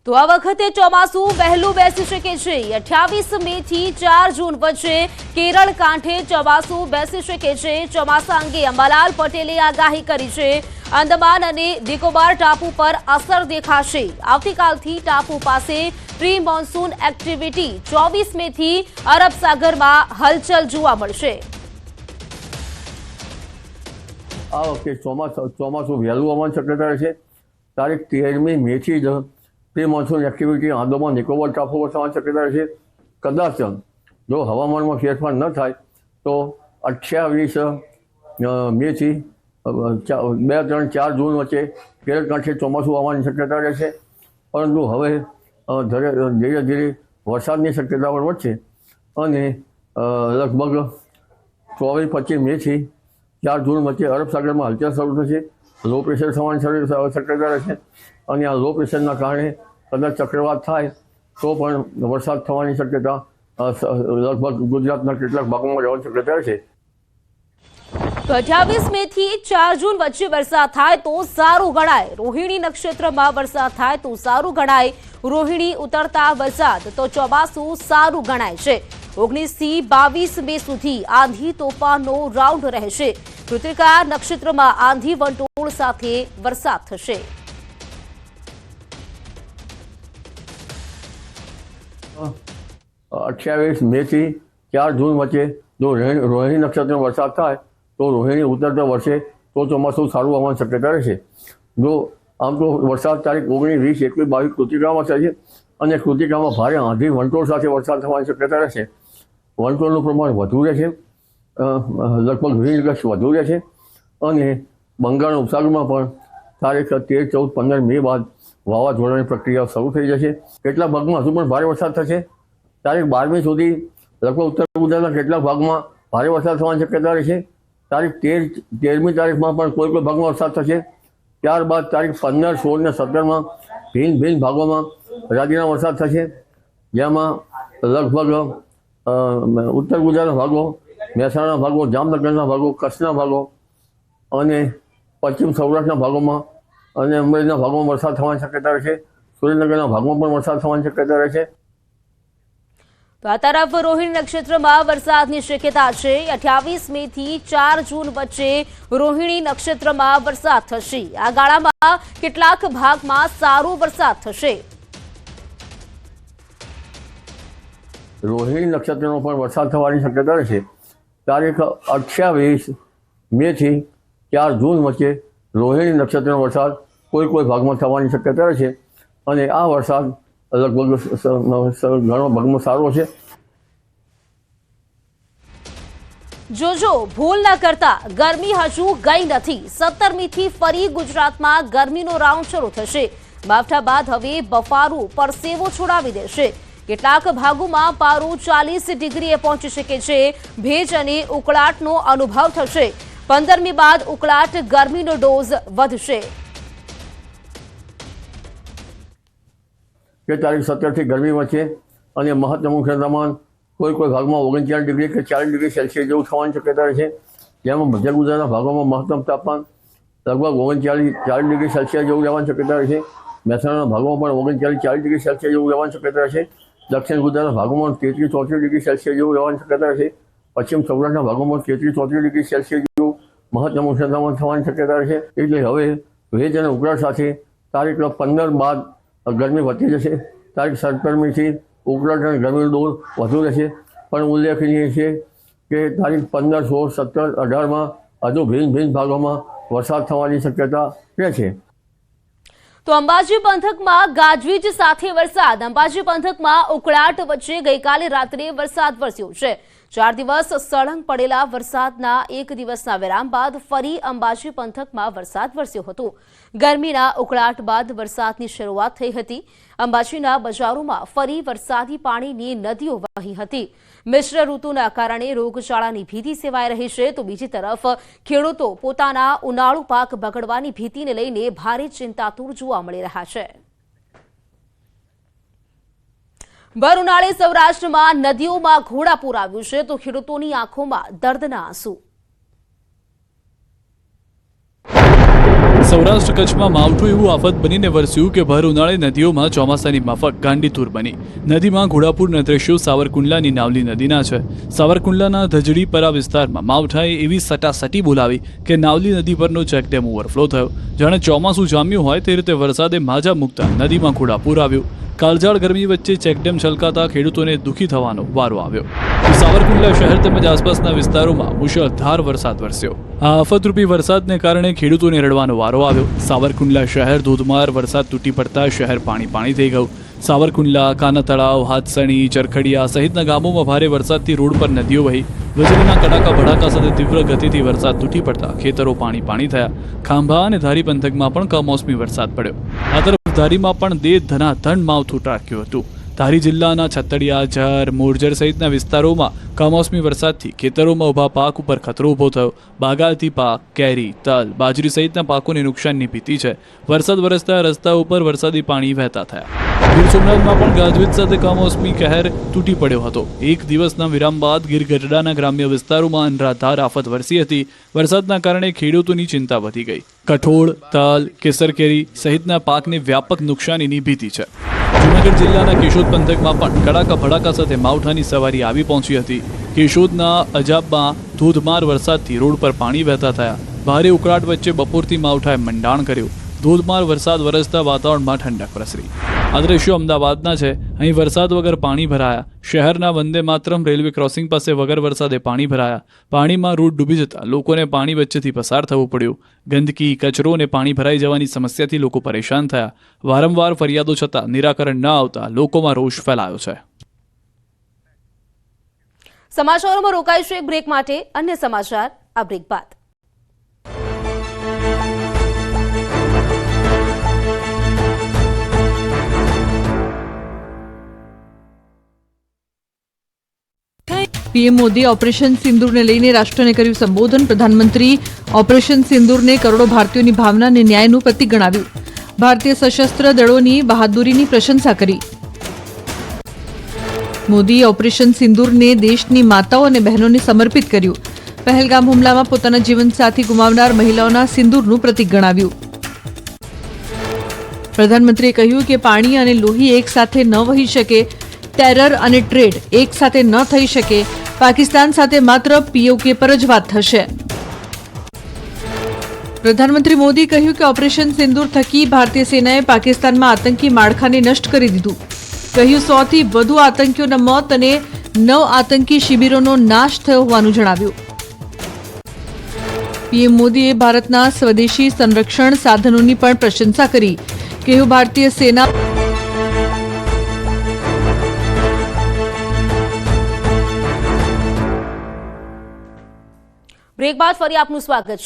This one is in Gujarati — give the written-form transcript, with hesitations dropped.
તો આ વખતે ચોમાસું વહેલું બેસી શકે છે। 28 મે થી 4 જૂન વચ્ચે કેરળ કાંઠે ચોમાસું બેસી શકે છે। ચોમાસા અંગે અંબાલાલ પટેલે આગાહી કરી છે। અંદમાન અને નિકોબાર ટાપુ પર અસર દેખાશે। આવતીકાલથી ટાપુ પાસે પ્રી મોન્સૂન એક્ટિવિટી 24 મે થી અરબ સાગરમાં હલચલ જોવા મળશે। આ વખતે ચોમાસું વહેલું આવવાની શક્યતા છે। તારીખ 13મી મેથી જ pre monsoon activity Andaman Nicobar ટાપુ પર થવાની શક્યતા છે। કદાચ જો હવામાનમાં ફેરફાર ન થાય તો 28 મેથી 2, 3, 4 જૂન વચ્ચે કેરળ કાંઠે ચોમાસું આવવાની શક્યતા રહેશે। પરંતુ હવે ધીરે ધીરે વરસાદની શક્યતા પણ વધશે અને લગભગ 24-25 મેથી 4 જૂન વચ્ચે અરબ સાગરમાં હલચલ શરૂ થશે। લો પ્રેશર થવાની શક્યતા રહેશે અને આ લો પ્રેશરના કારણે કદાચ ચક્રવાત થાય તો પણ વરસાદ થવાની શક્યતા લગભગ ગુજરાતના કેટલાક ભાગોમાં રહેવાની શક્યતા રહેશે। તો 28 મે થી 4 જૂન વચ્ચે વરસાદ થાય તો સારું ગણાય। રોહિણી નક્ષત્રમાં વરસાદ થાય તો સારું ગણાય। રોહિણી ઉતરતા વરસાદ તો ચોમાસું સારું ગણાય છે। 19 થી 22 મે સુધી આંધી તોફાનનો રાઉન્ડ રહેશે। કૃતિકા નક્ષત્રમાં આંધી વંટોળ સાથે વરસાદ થશે। અઠ્યાવીસ મે થી 4 જૂન વચ્ચે જો રોહિણી નક્ષત્રમાં વરસાદ થાય તો રોહિણી ઉતરતા વર્ષે તો ચોમાસું સારું આવવાની શક્યતા રહેશે। જો આમ તો વરસાદ તારીખ 19, 20, 21, 22 કૃતિકામાં થશે અને કૃતિકામાં ભારે આંધી વંટોળ સાથે વરસાદ થવાની શક્યતા રહેશે। વંટોળનું પ્રમાણ વધુ રહેશે, લગભગ 20 ગજ વધુ રહેશે અને બંગાળના ઉપસાગરમાં પણ તારીખ 13, 14, 15 મે બાદ વાવાઝોડાની પ્રક્રિયા શરૂ થઈ જશે। કેટલાક ભાગમાં હજુ પણ ભારે વરસાદ થશે। તારીખ 12મી સુધી લગભગ ઉત્તર ગુજરાતના કેટલાક ભાગમાં ભારે વરસાદ થવાની શક્યતા રહેશે। તારીખ 13મી તારીખમાં પણ કોઈ ભાગમાં વરસાદ થશે। ત્યારબાદ તારીખ 15, 16 ને 17માં ભિન્ન ભાગોમાં રાજીના વરસાદ થશે, જેમાં લગભગ ઉત્તર ગુજરાતના ભાગો, મહેસાણાના ભાગો, જામનગરના ભાગો, કચ્છના ભાગો અને પશ્ચિમ સૌરાષ્ટ્રના ભાગોમાં અને અમરેલીના ભાગોમાં વરસાદ થવાની શક્યતા રહેશે। સુરેન્દ્રનગરના ભાગમાં પણ વરસાદ થવાની શક્યતા રહેશે। તો આ તરફ રોહિણી નક્ષત્રમાં વરસાદની શક્યતા છે। 28 મે થી 4 જૂન વચ્ચે રોહિણી નક્ષત્રમાં વરસાદ થશે। આ ગાળામાં કેટલાક ભાગમાં સારો વરસાદ થશે। રોહિણી નક્ષત્રનો પણ વરસાદ થવાની શક્યતા રહેશે। તારીખ 28 મે થી 4 જૂન વચ્ચે રોહિણી નક્ષત્રનો વરસાદ કોઈ ભાગમાં થવાની શક્યતા રહેશે અને આ વરસાદ લગભગ ઘણો ભાગમાં સારો છે। જોજો ભૂલ ન કરતા, ગરમી હજુ ગઈ નથી। 17મી થી ફરી ગુજરાતમાં ગરમીનો રાઉન્ડ શરૂ થશે। માવઠા બાદ હવે બફારો પરસેવો છોડાવી દેશે। કેટલાક ભાગોમાં પારો 40 ડિગ્રીએ પહોંચી શકે છે। ભેજ અને ઉકળાટનો અનુભવ થશે। 15મી બાદ ઉકળાટ ગરમીનો ડોઝ વધશે। કે તારીખ 17 થી ગરમી વચ્ચે અને મહત્તમ તાપમાન કોઈ ભાગમાં 39 ડિગ્રી કે 40 ડિગ્રી સેલ્સિયસ જેવું થવાની શક્યતા રહેશે, જેમાં મધ્ય ગુજરાતના ભાગોમાં મહત્તમ તાપમાન લગભગ 39-40 ડિગ્રી સેલ્સિયસ જેવું રહેવાની શક્યતા રહેશે। મહેસાણાના ભાગોમાં પણ 39-40 ડિગ્રી સેલ્સિયસ જેવું રહેવાની શક્યતા રહેશે। દક્ષિણ ગુજરાતના ભાગોમાં 33-34 ડિગ્રી સેલ્સિયસ જેવું રહેવાની શક્યતા રહેશે। પશ્ચિમ સૌરાષ્ટ્રના ભાગોમાં 33-34 ડિગ્રી સેલ્સિયસ જેવું મહત્તમ તાપમાન થવાની શક્યતા રહેશે। એટલે હવે ભેજ અને ઉકળાટ સાથે તારીખ 15 બાદ ગરમી વધતી જશે। તારીખ 17મી થી ઉકળાટ અને ગરમીનો દોર વધુ રહેશે, પણ ઉલ્લેખનીય છે કે તારીખ 15, 16, 17, 18માં હજુ ભિન્ન ભાગોમાં વરસાદ થવાની શક્યતા રહેશે। તો અંબાજી પંથકમાં ગાજવીજ સાથે વરસાદ। અંબાજી પંથકમાં ઉકળાટ વચ્ચે ગઈકાલે રાત્રે વરસાદ વરસ્યો છે। 4 દિવસ સળંગ પડેલા વરસાદના 1 દિવસના વિરામ બાદ ફરી અંબાજી પંથકમાં વરસાદ વરસ્યો હતો। ગરમીના ઉકળાટ બાદ વરસાદની શરૂઆત થઈ હતી। અંબાજીના બજારોમાં ફરી વરસાદી પાણીની નદીઓ વહી હતી। મિશ્ર ઋતુના કારણે રોગચાળાની ભીતિ સેવાઈ રહી છે, તો બીજી તરફ ખેડૂતો પોતાના ઉનાળુ પાક બગડવાની ભીતિને લઈને ભારે ચિંતાતુર જોવા મળી રહ્યા છે। ભર ઉનાળે સૌરાષ્ટ્રમાં નદીઓમાં ઘોડાપૂર આવ્યું છે, તો ખેડૂતોની આંખોમાં દર્દના આંસુ। સૌરાષ્ટ્ર કચ્છમાં માવઠું એવું આફત બનીને વરસ્યું કે ભર ઉનાળે નદીઓમાં ચોમાસાની માફક ગાંડીતુર બની. નદીમાં ઘોડાપુરના દ્રશ્યો સાવરકુંડલાની નાવલી નદીના છે. સાવરકુંડલાના ધજડીપરા વિસ્તારમાં માવઠાએ એવી સટાસટી બોલાવી કે નાવલી નદી પરનો ચેકડેમ ઓવરફ્લો થયો. જાણે ચોમાસું જામ્યું હોય તે રીતે વરસાદે માજા મૂકતા નદીમાં ઘોડાપુર આવ્યું. કાળઝાળ ગરમી વચ્ચે ચેકડેમ છલકાતા ખેડૂતોને દુઃખી થવાનો વારો આવ્યો. સાવરકુંડલા શહેર તેમજ આસપાસના વિસ્તારોમાં મુશળધાર વરસાદ વરસ્યો. આ આફતરૂપી વરસાદને કારણે ખેડૂતોને રડવાનો વારો આવ્યો. સાવરકુંડલા શહેર ધોધમાર વરસાદ તૂટી પડતા શહેર પાણી થઈ ગયું. સાવરકુંડલા, કાના તળાવ, હાથસણી, ચરખડિયા સહિતના ગામોમાં ભારે વરસાદથી રોડ પર નદીઓ વહી. વીજળીના કડાકા ભડાકા સાથે તીવ્ર ગતિથી વરસાદ તૂટી પડતા ખેતરો પાણી થયા. ખાંભા અને ધારી પંથકમાં પણ કમોસમી વરસાદ પડ્યો. આ તરફ ધારીમાં પણ દે ધનાધન માવઠું ત્રાટક્યું હતું. ધારી જિલ્લાના છતડિયા, ઝર, મોરજર સહિતના વિસ્તારોમાં કમોસમી વરસાદથી ખેતરોમાં ઊભા પાક ઉપર ખતરો ઊભો થયો. બાગાયતી પાક, કેરી, તલ, બાજરી સહિતના પાકોને નુકસાનની ભીતિ છે. વરસાદ વરસતા રસ્તા ઉપર વરસાદી પાણી વહેતા થયા. ગીર સોમનાથમાં પણ ગાજવીજ સાથે કમોસમી કહેર તૂટી પડ્યો હતો. એક દિવસના વિરામ બાદ ગીર ગઢડાના ગ્રામ્ય વિસ્તારોમાં અનરાધાર આફત વરસી હતી. વરસાદના કારણે ખેડૂતોની ચિંતા વધી ગઈ. કઠોળ, તલ, કેસર કેરી સહિતના પાકને વ્યાપક નુકસાનીની ભીતિ છે. જૂનાગઢ જિલ્લાના કેશોદ પંથકમાં પણ કડાકા ભડાકા સાથે માવઠાની સવારી આવી પહોંચી હતી. કેશોદના અજાબમાં ધોધમાર વરસાદથી રોડ પર પાણી વહેતા થયા. ભારે ઉકળાટ વચ્ચે બપોરથી માવઠાએ મંડાણ કર્યું. ધોધમાર વરસાદ વરસતા વાતાવરણમાં ઠંડક પ્રસરી. આ દ્રશ્યો અમદાવાદના છે. અહીં વરસાદ વગર પાણી ભરાયા. શહેરના વંદે માતરમ રેલવે ક્રોસિંગ પાસે વગર વરસાદે પાણી ભરાયા. પાણીમાં રોડ ડૂબી જતા લોકોને પાણી વચ્ચેથી પસાર થવું પડ્યું. ગંદકી, કચરો અને પાણી ભરાઈ જવાની સમસ્યાથી લોકો પરેશાન થયા. વારંવાર ફરિયાદો છતાં નિરાકરણ ન આવતા લોકોમાં રોષ ફેલાયો છે. સમાચારોમાં રોકાઈશું એક બ્રેક માટે. અન્ય સમાચાર આ બ્રેક બાદ. પીએમ મોદીએ ઓપરેશન સિંદૂરને લઈને રાષ્ટ્રને કર્યું સંબોધન. પ્રધાનમંત્રી ઓપરેશન સિંદૂરને કરોડો ભારતીયોની ભાવના અને ન્યાયનું પ્રતીક ગણાવ્યું. ભારતીય સશસ્ત્ર દળોની બહાદુરીની પ્રશંસા કરી. મોદીએ ઓપરેશન સિંદૂરને દેશની માતાઓ અને બહેનોને સમર્પિત કર્યું. પહેલગામ હુમલામાં પોતાના જીવનસાથી ગુમાવનાર મહિલાઓના સિંદૂરનું પ્રતીક ગણાવ્યું. પ્રધાનમંત્રીએ કહ્યું કે પાણી અને લોહી એક સાથે ન વહી શકે, ટેરર અને ટ્રેડ એક સાથે ન થઈ શકે. પાકિસ્તાન સાથે માત્ર પીઓકે પર જ વાત થશે. પ્રધાનમંત્રી મોદીએ કહ્યું કે ઓપરેશન સિંદૂર થકી ભારતીય સેનાએ પાકિસ્તાનમાં આતંકી માળખાને નષ્ટ કરી દીધું. કહ્યું 100થી વધુ આતંકીઓના મોત અને 9 આતંકી શિબિરોનો નાશ થયો હોવાનું જણાવ્યું. પીએમ મોદીએ ભારતના સ્વદેશી સંરક્ષણ સાધનોની પણ પ્રશંસા કરી. કહ્યું ભારતીય સેના બ્રેક બાદ ફરી આપનું સ્વાગત છે.